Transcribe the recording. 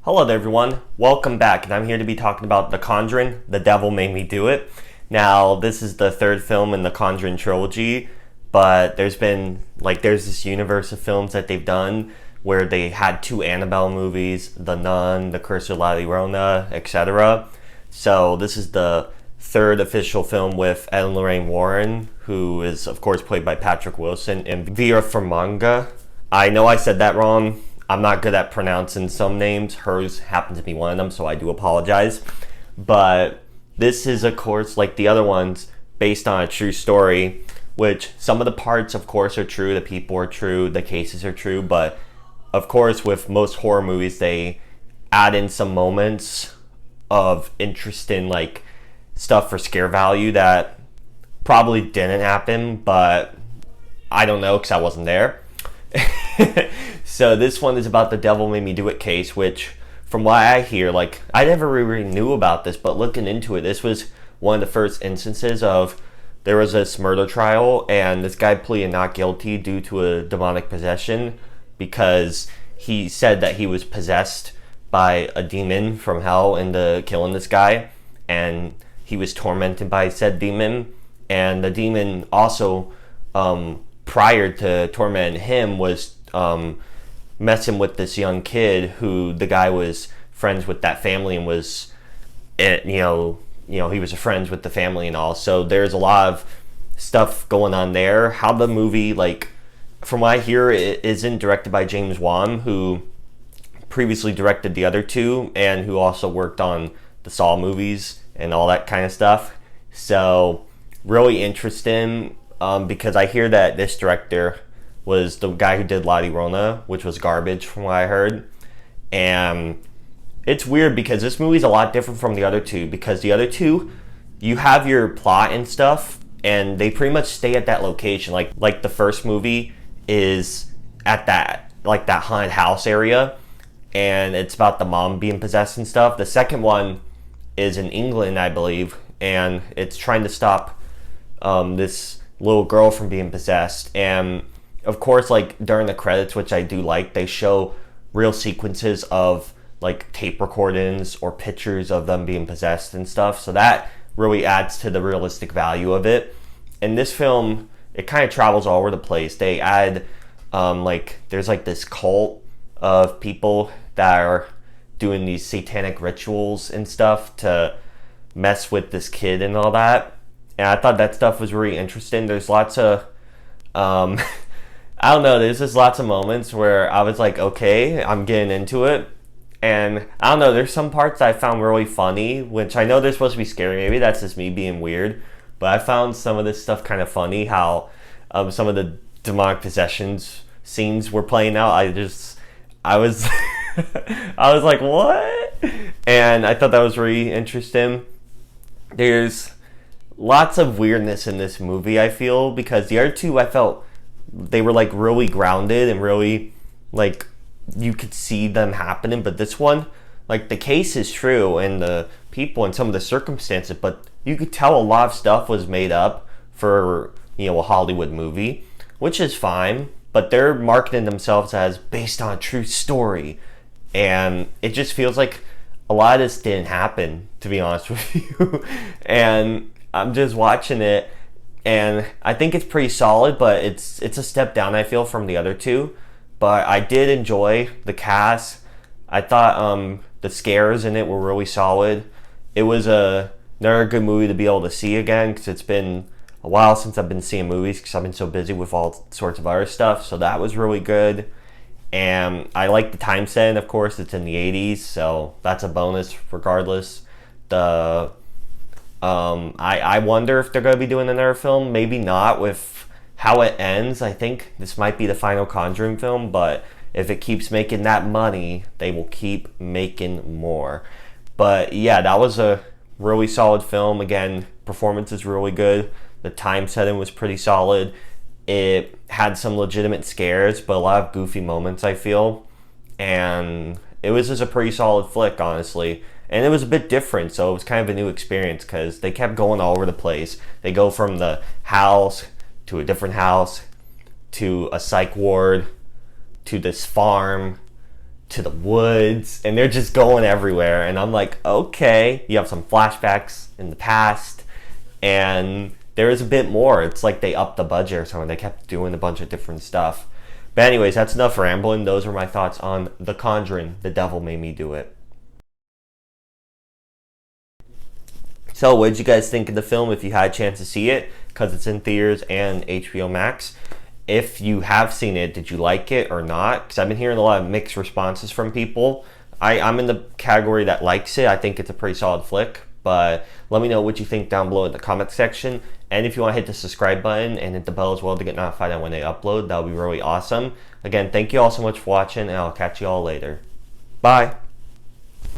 Hello there everyone, welcome back, and I'm here to be talking about The Conjuring, The Devil Made Me Do It. Now, this is the third film in the Conjuring trilogy, but there's this universe of films that they've done where they had two Annabelle movies, The Nun, The Curse of La Llorona, etc. So this is the third official film with Ed and Lorraine Warren, who is of course played by Patrick Wilson, and Vera Farmiga. I know I said that wrong. I'm not good at pronouncing some names. Hers happened to be one of them, so I do apologize. But this is, of course, like the other ones, based on a true story, which some of the parts, of course, are true. The people are true. The cases are true. But, of course, with most horror movies, they add in some moments of interesting, stuff for scare value that probably didn't happen, but I don't know because I wasn't there. So this one is about the Devil Made Me Do It case, which from what I hear, I never really knew about this, but looking into it, this was one of the first instances of there was this murder trial and this guy pleaded not guilty due to a demonic possession because he said that he was possessed by a demon from hell into killing this guy, and he was tormented by said demon, and the demon also prior to tormenting him was messing with this young kid who the guy was friends with that family and was he was friends with the family and all. So there's a lot of stuff going on there. How the movie, from what I hear, it isn't directed by James Wan, who previously directed the other two and who also worked on the Saw movies and all that kind of stuff. So really interesting, because I hear that this director was the guy who did La Llorona, which was garbage from what I heard. And it's weird because this movie's a lot different from the other two, because the other two, you have your plot and stuff, and they pretty much stay at that location. Like the first movie is at that haunted house area, and it's about the mom being possessed and stuff. The second one is in England, I believe, and it's trying to stop this little girl from being possessed. And of course, during the credits, which I do like, they show real sequences of tape recordings or pictures of them being possessed and stuff. So that really adds to the realistic value of it. And this film, it kind of travels all over the place. They add there's this cult of people that are doing these satanic rituals and stuff to mess with this kid and all that. And I thought that stuff was really interesting. There's lots of I don't know, there's just lots of moments where I was like, okay, I'm getting into it. And I don't know, there's some parts I found really funny, which I know they're supposed to be scary. Maybe that's just me being weird. But I found some of this stuff kind of funny, how some of the demonic possessions scenes were playing out. I was I was like, what? And I thought that was really interesting. There's lots of weirdness in this movie, I feel, because the other two, I felt they were really grounded and really you could see them happening. But this one, the case is true and the people and some of the circumstances, but you could tell a lot of stuff was made up for a Hollywood movie, which is fine. But they're marketing themselves as based on a true story, and it just feels like a lot of this didn't happen, to be honest with you. And I'm just watching it, and I think it's pretty solid, but it's a step down, I feel, from the other two. But I did enjoy the cast. I thought the scares in it were really solid. It was another good movie to be able to see again, because it's been a while since I've been seeing movies because I've been so busy with all sorts of other stuff. So that was really good. And I like the time setting, of course. It's in the 80s, so that's a bonus regardless. I wonder if they're going to be doing another film. Maybe not with how it ends. I think this might be the final Conjuring film, but if it keeps making that money, they will keep making more. But yeah, that was a really solid film. Again, performance is really good. The time setting was pretty solid. It had some legitimate scares, but a lot of goofy moments, I feel. And it was just a pretty solid flick, honestly. And it was a bit different, so it was kind of a new experience because they kept going all over the place. They go from the house to a different house to a psych ward to this farm to the woods, and they're just going everywhere. And I'm like, okay, you have some flashbacks in the past, and there is a bit more. It's like they upped the budget or something. They kept doing a bunch of different stuff. But anyways, that's enough rambling. Those are my thoughts on The Conjuring, The Devil Made Me Do It. So, what did you guys think of the film if you had a chance to see it? Because it's in theaters and HBO Max. If you have seen it, did you like it or not? Because I've been hearing a lot of mixed responses from people. I'm in the category that likes it. I think it's a pretty solid flick. But let me know what you think down below in the comment section. And if you want to hit the subscribe button and hit the bell as well to get notified on when they upload, that would be really awesome. Again, thank you all so much for watching, and I'll catch you all later. Bye.